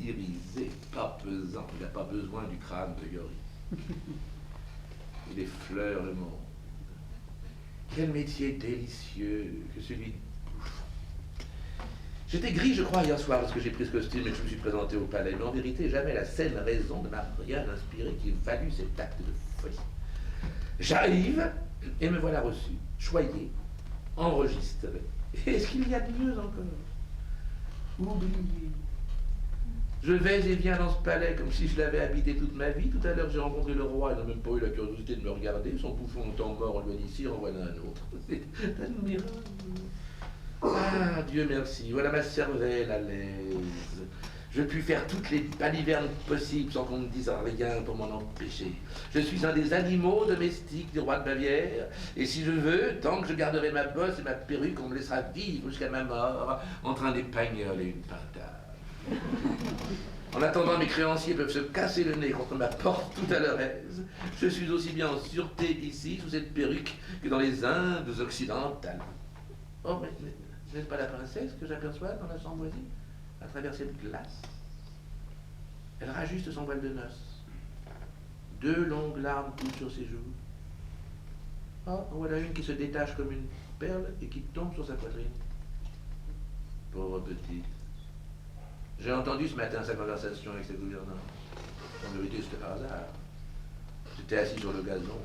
irisé, pas pesant, il n'a pas besoin du crâne de Yori. Il effleure le monde. Quel métier délicieux que celui de bouffon. J'étais gris, je crois, hier soir, parce que j'ai pris ce costume et que je me suis présenté au palais, mais en vérité, jamais la saine raison ne m'a rien inspiré qui valut cet acte de folie. J'arrive, et me voilà reçu, choyé, enregistré. Est-ce qu'il y a de mieux encore? Oublié. Je vais et viens dans ce palais comme si je l'avais habité toute ma vie. Tout à l'heure, j'ai rencontré le roi, il n'a même pas eu la curiosité de me regarder. Son bouffon étant mort, on lui a dit ici, renvoie un autre. C'est admirable. Ah, Dieu merci, voilà ma cervelle à l'aise. Je puis faire toutes les balivernes possibles sans qu'on me dise rien pour m'en empêcher. Je suis un des animaux domestiques du roi de Bavière, et si je veux, tant que je garderai ma bosse et ma perruque, on me laissera vivre jusqu'à ma mort, entre un espagnol et une pintade. En attendant, mes créanciers peuvent se casser le nez contre ma porte tout à leur aise. Je suis aussi bien en sûreté ici, sous cette perruque, que dans les Indes occidentales. Oh, mais n'est-ce pas la princesse que j'aperçois dans la chambre voisine, à travers cette glace? Elle rajuste son voile de noces. 2 longues larmes coulent sur ses joues. Oh, en voilà une qui se détache comme une perle et qui tombe sur sa poitrine. Pauvre petite. J'ai entendu ce matin sa conversation avec sa gouvernante. En vérité, c'était par hasard. J'étais assis sur le gazon,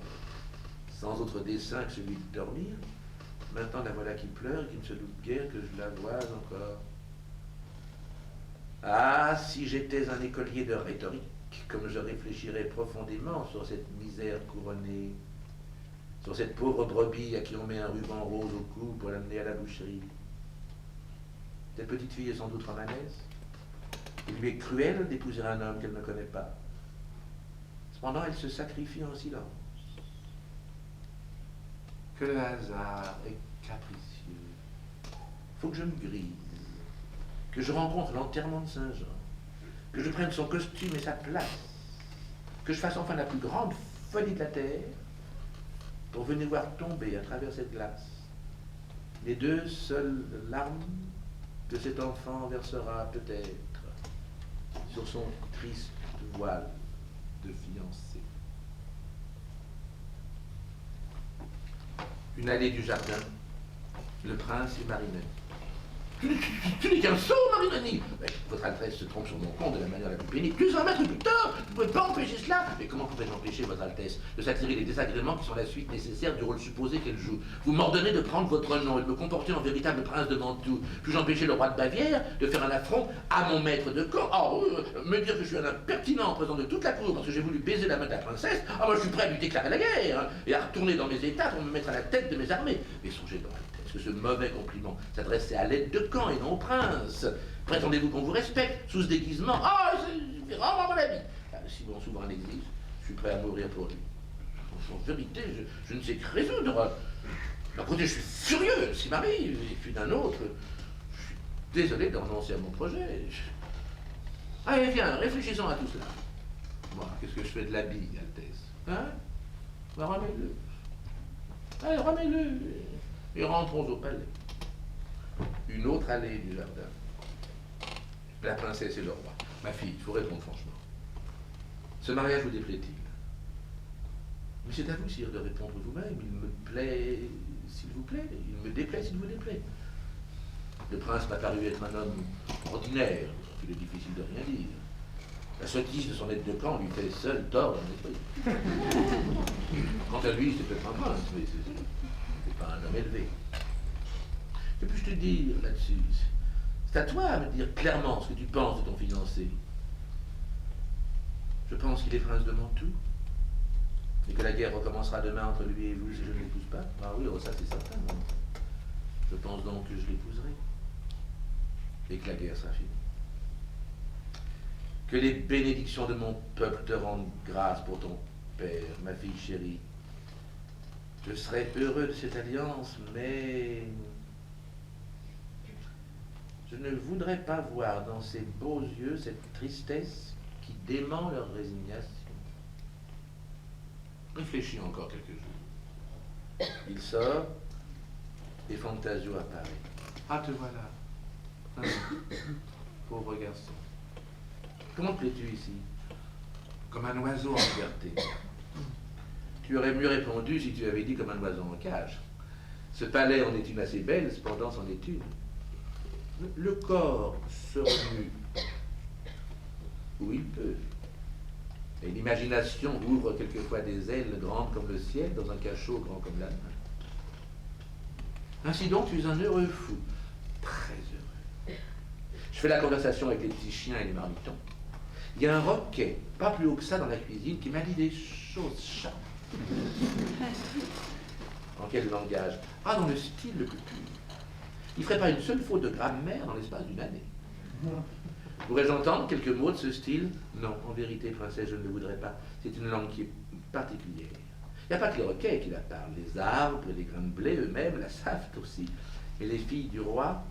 sans autre dessein que celui de dormir. Maintenant, la voilà qui pleure et qui ne se doute guère que je la vois encore. Ah, si j'étais un écolier de rhétorique, comme je réfléchirais profondément sur cette misère couronnée, sur cette pauvre brebis à qui on met un ruban rose au cou pour l'amener à la boucherie. Cette petite fille est sans doute romanesque. Il lui est cruel d'épouser un homme qu'elle ne connaît pas. Cependant, elle se sacrifie en silence. Que le hasard est capricieux. Faut que je me grise, que je rencontre l'enterrement de Saint-Jean, que je prenne son costume et sa place, que je fasse enfin la plus grande folie de la terre pour venir voir tomber à travers cette glace les 2 seules larmes que cet enfant versera peut-être sur son triste voile de fiancé. Une allée du jardin, le prince et Marinette. Tu n'es qu'un sot, Marinani! Votre Altesse se trompe sur mon compte de la manière la plus pénible. 200 mètres plus tard, vous ne pouvez pas empêcher cela! Mais comment pouvez-je empêcher, Votre Altesse, de s'attirer les désagréments qui sont la suite nécessaire du rôle supposé qu'elle joue? Vous m'ordonnez de prendre votre nom et de me comporter en véritable prince devant tout. Puis-je empêcher le roi de Bavière de faire un affront à mon maître de camp? Oh, me dire que je suis un impertinent en présence de toute la cour parce que j'ai voulu baiser la main de la princesse? Ah, moi je suis prêt à lui déclarer la guerre, hein, et à retourner dans mes états pour me mettre à la tête de mes armées. Mais songez, Votre Altesse, que ce mauvais compliment s'adressait à l'aide de camp et non au prince. Prétendez-vous qu'on vous respecte sous ce déguisement? Ah, c'est vraiment mon avis. Si mon souverain l'exige, je suis prêt à mourir pour lui. En vérité, je ne sais que résoudre. D'un côté, je suis furieux, ce qui m'arrive, et puis d'un autre, je suis désolé de renoncer à mon projet. Allez, viens, réfléchissons à tout cela. Moi, qu'est-ce que je fais de l'habit, Altesse? Hein? Ben, remets-le. Allez, remets-le. Et rentrons au palais. Une autre allée du jardin. La princesse et le roi. Ma fille, il faut répondre franchement. Ce mariage vous déplaît-il? Mais c'est à vous, sire, de répondre vous-même. Il me plaît, s'il vous plaît. Il me déplaît, s'il vous déplaît. Le prince m'a paru être un homme ordinaire. Il est difficile de rien dire. La sottise de son aide de camp lui fait seul tort dans l'esprit. Quant à lui, c'est peut-être un prince, mais c'est pas un homme élevé. Que puis-je te dire là-dessus? C'est à toi de me dire clairement ce que tu penses de ton fiancé. Je pense qu'il est prince de Mantoue, et que la guerre recommencera demain entre lui et vous si je ne l'épouse pas. Ah oui, oh, ça c'est certain. Je pense donc que je l'épouserai, et que la guerre sera finie. Que les bénédictions de mon peuple te rendent grâce pour ton père, ma fille chérie. Je serais heureux de cette alliance, mais je ne voudrais pas voir dans ses beaux yeux cette tristesse qui dément leur résignation. Réfléchis encore quelques jours. Il sort et Fantasio apparaît. Ah, te voilà. Ah, pauvre garçon. Comment te plais-tu ici? Comme un oiseau en liberté. Tu aurais mieux répondu si tu avais dit comme un oiseau en cage. Ce palais en est une assez belle, cependant c'en est une. Le corps se remue où il peut. Et l'imagination ouvre quelquefois des ailes grandes comme le ciel dans un cachot grand comme la main. Ainsi donc, tu es un heureux fou. Très heureux. Je fais la conversation avec les petits chiens et les marmitons. Il y a un roquet, pas plus haut que ça dans la cuisine, qui m'a dit des choses charmantes. En quel langage? Ah, dans le style le plus pur. Il ne ferait pas une seule faute de grammaire dans l'espace d'une année. Pourrais-je entendre quelques mots de ce style? Non, en vérité, princesse, je ne le voudrais pas. C'est une langue qui est particulière. Il n'y a pas que les requins qui la parlent. Les arbres, les grains de blé eux-mêmes la savent aussi. Et les filles du roi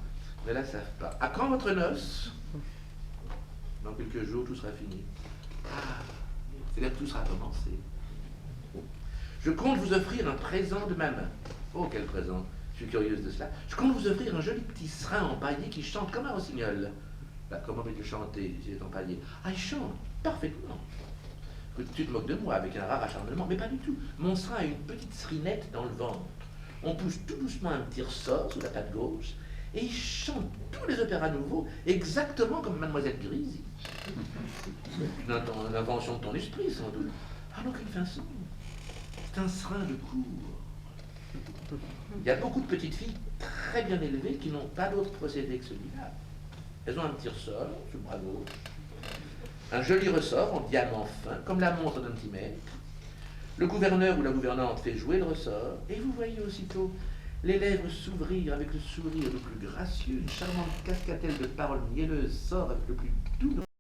ne la savent pas. À quand votre noce? Dans quelques jours, tout sera fini. Ah, c'est-à-dire que tout sera commencé. Je compte vous offrir un présent de ma main. Oh, quel présent! Je suis curieuse de cela. Je compte vous offrir un joli petit serin empaillé qui chante comme un rossignol. Bah, comment vais-tu chanter s'il est empaillé? Ah, il chante parfaitement. Tu te moques de moi avec un rare acharnement, mais pas du tout. Mon serin a une petite serinette dans le ventre. On pousse tout doucement un petit ressort sous la patte gauche, et il chante tous les opéras nouveaux, exactement comme Mademoiselle Grisi. Une invention de ton esprit, sans doute. Ah non, quelle façon! C'est un serin de cour. Il y a beaucoup de petites filles très bien élevées qui n'ont pas d'autre procédé que celui-là. Elles ont un petit ressort sous le bras gauche, un joli ressort en diamant fin, comme la montre d'un petit maître. Le gouverneur ou la gouvernante fait jouer le ressort, et vous voyez aussitôt les lèvres s'ouvrir avec le sourire le plus gracieux, une charmante cascatelle de paroles mielleuses sort avec le plus doux